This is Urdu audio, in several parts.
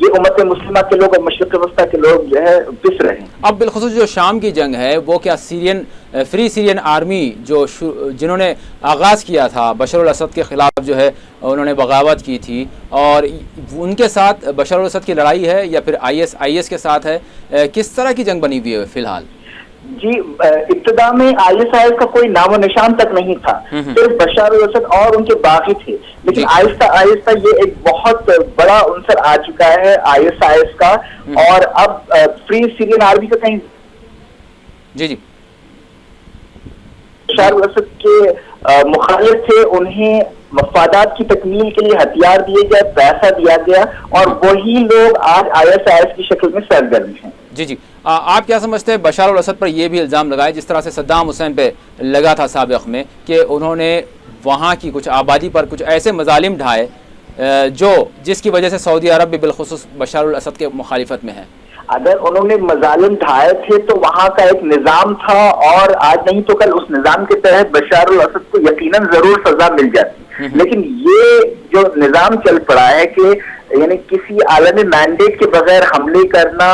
یہ امت مسلمہ کے لوگ اور مشرق وسطی کے لوگ جو ہے پس رہے ہیں۔ اب بالخصوص جو شام کی جنگ ہے وہ کیا فری سیرین آرمی جنہوں نے آغاز کیا تھا بشار الاسد کے خلاف جو ہے انہوں نے بغاوت کی تھی، اور ان کے ساتھ بشار الاسد کی لڑائی ہے یا پھر آئی ایس کے ساتھ ہے، کس طرح کی جنگ بنی ہوئی ہے فی الحال؟ جی ابتدا میں ISIS کا کوئی نام و نشان تک نہیں تھا، صرف بشار الاسد اور ان کے باغی تھے، لیکن آہستہ آہستہ یہ ایک بہت بڑا عنصر آ چکا ہے ISIS کا، اور اب فری سیرین آرمی کا کہیں جی بشار الاسد کے مخالف تھے، انہیں مفادات کی تکمیل کے لیے ہتھیار دیے گئے، پیسہ دیا گیا، اور وہی لوگ آج ISIS کی شکل میں سرگرم ہیں۔ جی آپ کیا سمجھتے ہیں بشار الاسد پر یہ بھی الزام لگائے جس طرح سے صدام حسین پہ لگا تھا سابق میں کہ انہوں نے وہاں کی کچھ آبادی پر کچھ ایسے مظالم ڈھائے جس کی وجہ سے سعودی عرب بھی بالخصوص بشار الاسد کے مخالفت میں ہے؟ اگر انہوں نے مظالم ڈھائے تھے تو وہاں کا ایک نظام تھا، اور آج نہیں تو کل اس نظام کے تحت بشار الاسد کو یقیناً ضرور سزا مل جاتی، لیکن یہ جو نظام چل پڑا ہے کہ یعنی کسی عالمی مینڈیٹ کے بغیر حملے کرنا،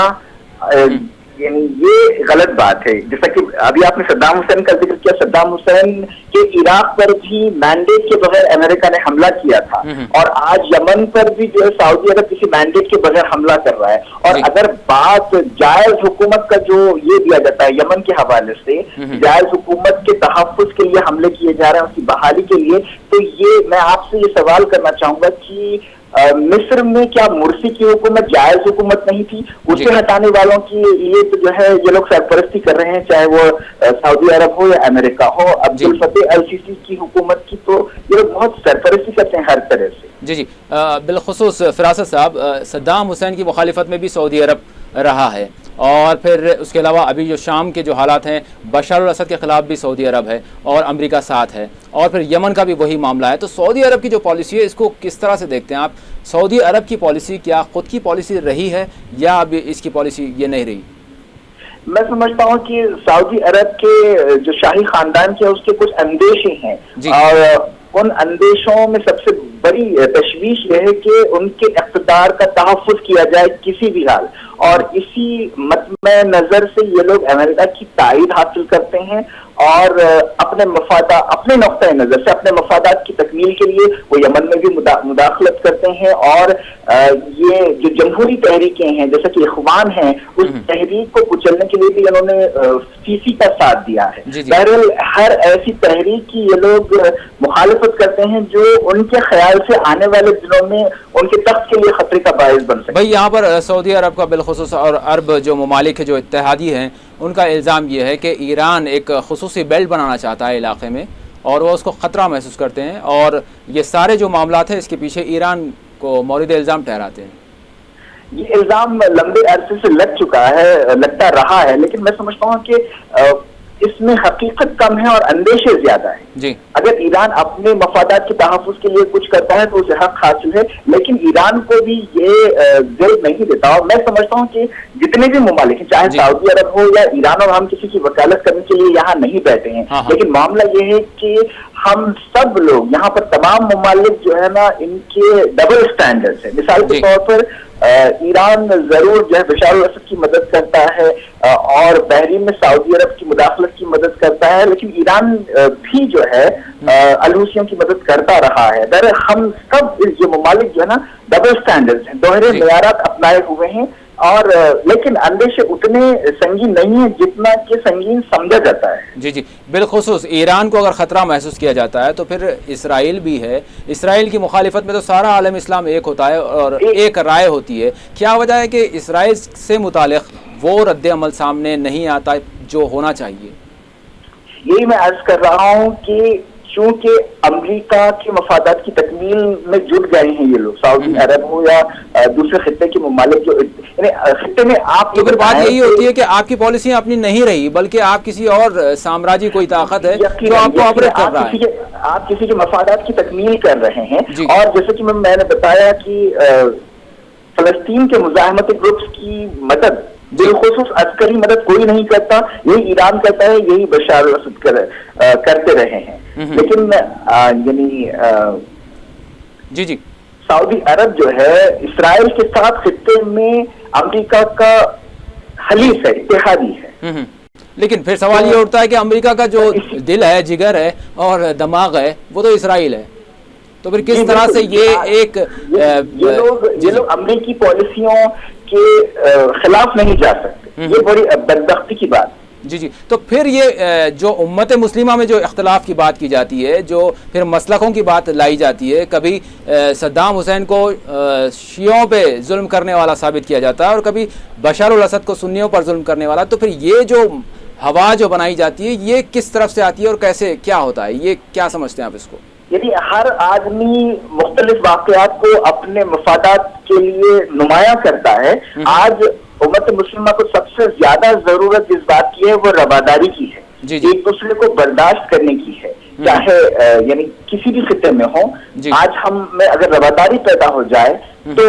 یعنی یہ غلط بات ہے۔ جیسا کہ ابھی آپ نے صدام حسین کا ذکر کیا، صدام حسین کے عراق پر بھی مینڈیٹ کے بغیر امریکہ نے حملہ کیا تھا، اور آج یمن پر بھی جو ہے سعودی عرب کسی مینڈیٹ کے بغیر حملہ کر رہا ہے۔ اور اگر بات جائز حکومت کا جو یہ دیا جاتا ہے یمن کے حوالے سے، جائز حکومت کے تحفظ کے لیے حملے کیے جا رہے ہیں، اس کی بحالی کے لیے، تو یہ میں آپ سے یہ سوال کرنا چاہوں گا کہ مصر میں کیا مرسی کی حکومت جائز حکومت نہیں تھی؟ اسے ہٹانے والوں کی یہ تو جو ہے یہ لوگ سرپرستی کر رہے ہیں، چاہے وہ سعودی عرب ہو یا امریکہ ہو۔ عبدالفتح السیسی کی حکومت کی تو یہ لوگ بہت سرپرستی کرتے ہیں ہر طرح سے۔ جی بالخصوص فراست صاحب، صدام حسین کی مخالفت میں بھی سعودی عرب رہا ہے، اور پھر اس کے علاوہ ابھی جو شام کے جو حالات ہیں بشار الاسد کے خلاف بھی سعودی عرب ہے اور امریکہ ساتھ ہے، اور پھر یمن کا بھی وہی معاملہ ہے۔ تو سعودی عرب کی جو پالیسی ہے اس کو کس طرح سے دیکھتے ہیں آپ؟ سعودی عرب کی پالیسی کیا خود کی پالیسی رہی ہے یا اب اس کی پالیسی یہ نہیں رہی؟ میں سمجھتا ہوں کہ سعودی عرب کے جو شاہی خاندان کے اس کے کچھ اندیشے ہیں، اور ان اندیشوں میں سب سے بڑی تشویش یہ ہے کہ ان کے اقتدار کا تحفظ کیا جائے کسی بھی حال، اور اسی مطمع نظر سے یہ لوگ امریکہ کی تائید حاصل کرتے ہیں، اور اپنے نقطۂ نظر سے اپنے مفادات کی تکمیل کے لیے وہ یمن میں بھی مداخلت کرتے ہیں، اور یہ جو جمہوری تحریکیں ہیں جیسا کہ اخوان ہیں، اس تحریک کو کچلنے کے لیے بھی انہوں نے سیسی کا ساتھ دیا ہے۔ بہرحال ہر ایسی تحریک کی یہ لوگ مخالفت کرتے ہیں جو ان کے خیال سے آنے والے دنوں میں ان کے تخت کے لیے خطرے کا باعث بن سکے۔ بھائی یہاں پر سعودی عرب کا بالخصوص اور عرب جو ممالک جو اتحادی ہیں ان کا الزام یہ ہے کہ ایران ایک خصوصی بیلٹ بنانا چاہتا ہے علاقے میں، اور وہ اس کو خطرہ محسوس کرتے ہیں، اور یہ سارے جو معاملات ہیں اس کے پیچھے ایران کو مورد الزام ٹھہراتے ہیں۔ یہ الزام لمبے عرصے سے لگتا رہا ہے، لیکن میں سمجھتا ہوں کہ اس میں حقیقت کم ہے اور اندیشے زیادہ ہیں۔ اگر ایران اپنے مفادات کے تحفظ کے لیے کچھ کرتا ہے تو اسے حق حاصل ہے، لیکن ایران کو بھی یہ دل نہیں دیتا، اور میں سمجھتا ہوں کہ جتنے بھی ممالک ہیں، چاہے سعودی عرب ہو یا ایران، اور ہم کسی کی وکالت کرنے کے لیے یہاں نہیں بیٹھے ہیں، لیکن معاملہ یہ ہے کہ ہم سب لوگ یہاں پر تمام ممالک جو ہے نا ان کے ڈبل سٹینڈرڈز ہیں۔ مثال کے طور پر ایران ضرور جو ہے بشار الاسد کی مدد کرتا ہے، اور بحرین میں سعودی عرب کی مداخلت کی مدد کرتا ہے، لیکن ایران بھی جو ہے الحوثیوں کی مدد کرتا رہا ہے۔ بہرحال ہم سب یہ ممالک جو ہے نا ڈبل سٹینڈرڈز ہیں، دوہرے معیارات اپنائے ہوئے ہیں، اور لیکن اندیشے اتنے سنگین نہیں ہیں جتنا کہ سنگین سمجھا جاتا ہے۔ جی بالخصوص ایران کو اگر خطرہ محسوس کیا جاتا ہے تو پھر اسرائیل بھی ہے، اسرائیل کی مخالفت میں تو سارا عالم اسلام ایک ہوتا ہے اور ایک رائے ہوتی ہے۔ کیا وجہ ہے کہ اسرائیل سے متعلق وہ رد عمل سامنے نہیں آتا جو ہونا چاہیے؟ یہی میں عرض کر رہا ہوں کہ چونکہ امریکہ کے مفادات کی تکمیل میں جٹ گئے ہیں یہ لوگ، سعودی عرب ہو یا دوسرے خطے کے ممالک، جو یعنی خطے میں آپ تو پھر بات یہی ہوتی ہے کہ آپ کی پالیسیاں اپنی نہیں رہی بلکہ آپ کسی اور سامراجی کوئی طاقت ہے جو آپ کو آپریٹ کر رہا ہے، آپ کسی کے مفادات کی تکمیل کر رہے ہیں۔ اور جیسے کہ میں نے بتایا کہ فلسطین کے مزاحمتی گروپس کی مدد بالخصوص عسکری مدد کوئی نہیں کرتا، یہی ایران کرتا ہے، یہی بشار الاسد کرتے رہے ہیں، لیکن یعنی سعودی عرب جو ہے اسرائیل کے ساتھ خطے میں امریکہ کا حلیف ہے، اتحادی ہے۔ لیکن پھر سوال یہ اٹھتا ہے کہ امریکہ کا جو دل ہے، جگر ہے اور دماغ ہے وہ تو اسرائیل ہے، تو پھر کس طرح سے یہ ایک یہ لوگ امریکی پالیسیوں کے خلاف نہیں جا سکتے، یہ بڑی بدبختی کی بات۔ جی تو پھر یہ جو امت مسلمہ میں جو اختلاف کی بات کی جاتی ہے، جو پھر مسلکوں کی بات لائی جاتی ہے، کبھی صدام حسین کو شیعوں پہ ظلم کرنے والا ثابت کیا جاتا ہے اور کبھی بشار الاسد کو سنیوں پر ظلم کرنے والا، تو پھر یہ جو ہوا جو بنائی جاتی ہے یہ کس طرف سے آتی ہے اور کیسے کیا ہوتا ہے، یہ کیا سمجھتے ہیں آپ اس کو؟ یعنی ہر آدمی مختلف واقعات کو اپنے مفادات کے لیے نمایاں کرتا ہے۔ آج امت مسلمہ کو سب سے زیادہ ضرورت جس بات کی ہے وہ رواداری کی ہے، ایک دوسرے کو برداشت کرنے کی ہے، چاہے یعنی کسی بھی خطے میں ہو۔ آج ہم میں اگر رواداری پیدا ہو جائے تو،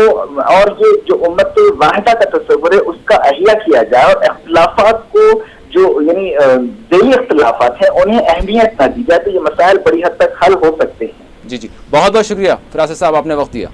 اور یہ جو امت واحدہ کا تصور ہے اس کا احیاء کیا جائے، اور اختلافات کو جو یعنی ذیلی اختلافات ہیں انہیں اہمیت نہ دی جائے، تو یہ مسائل بڑی حد تک حل ہو سکتے ہیں۔ جی بہت بہت شکریہ فراست صاحب، آپ نے وقت دیا۔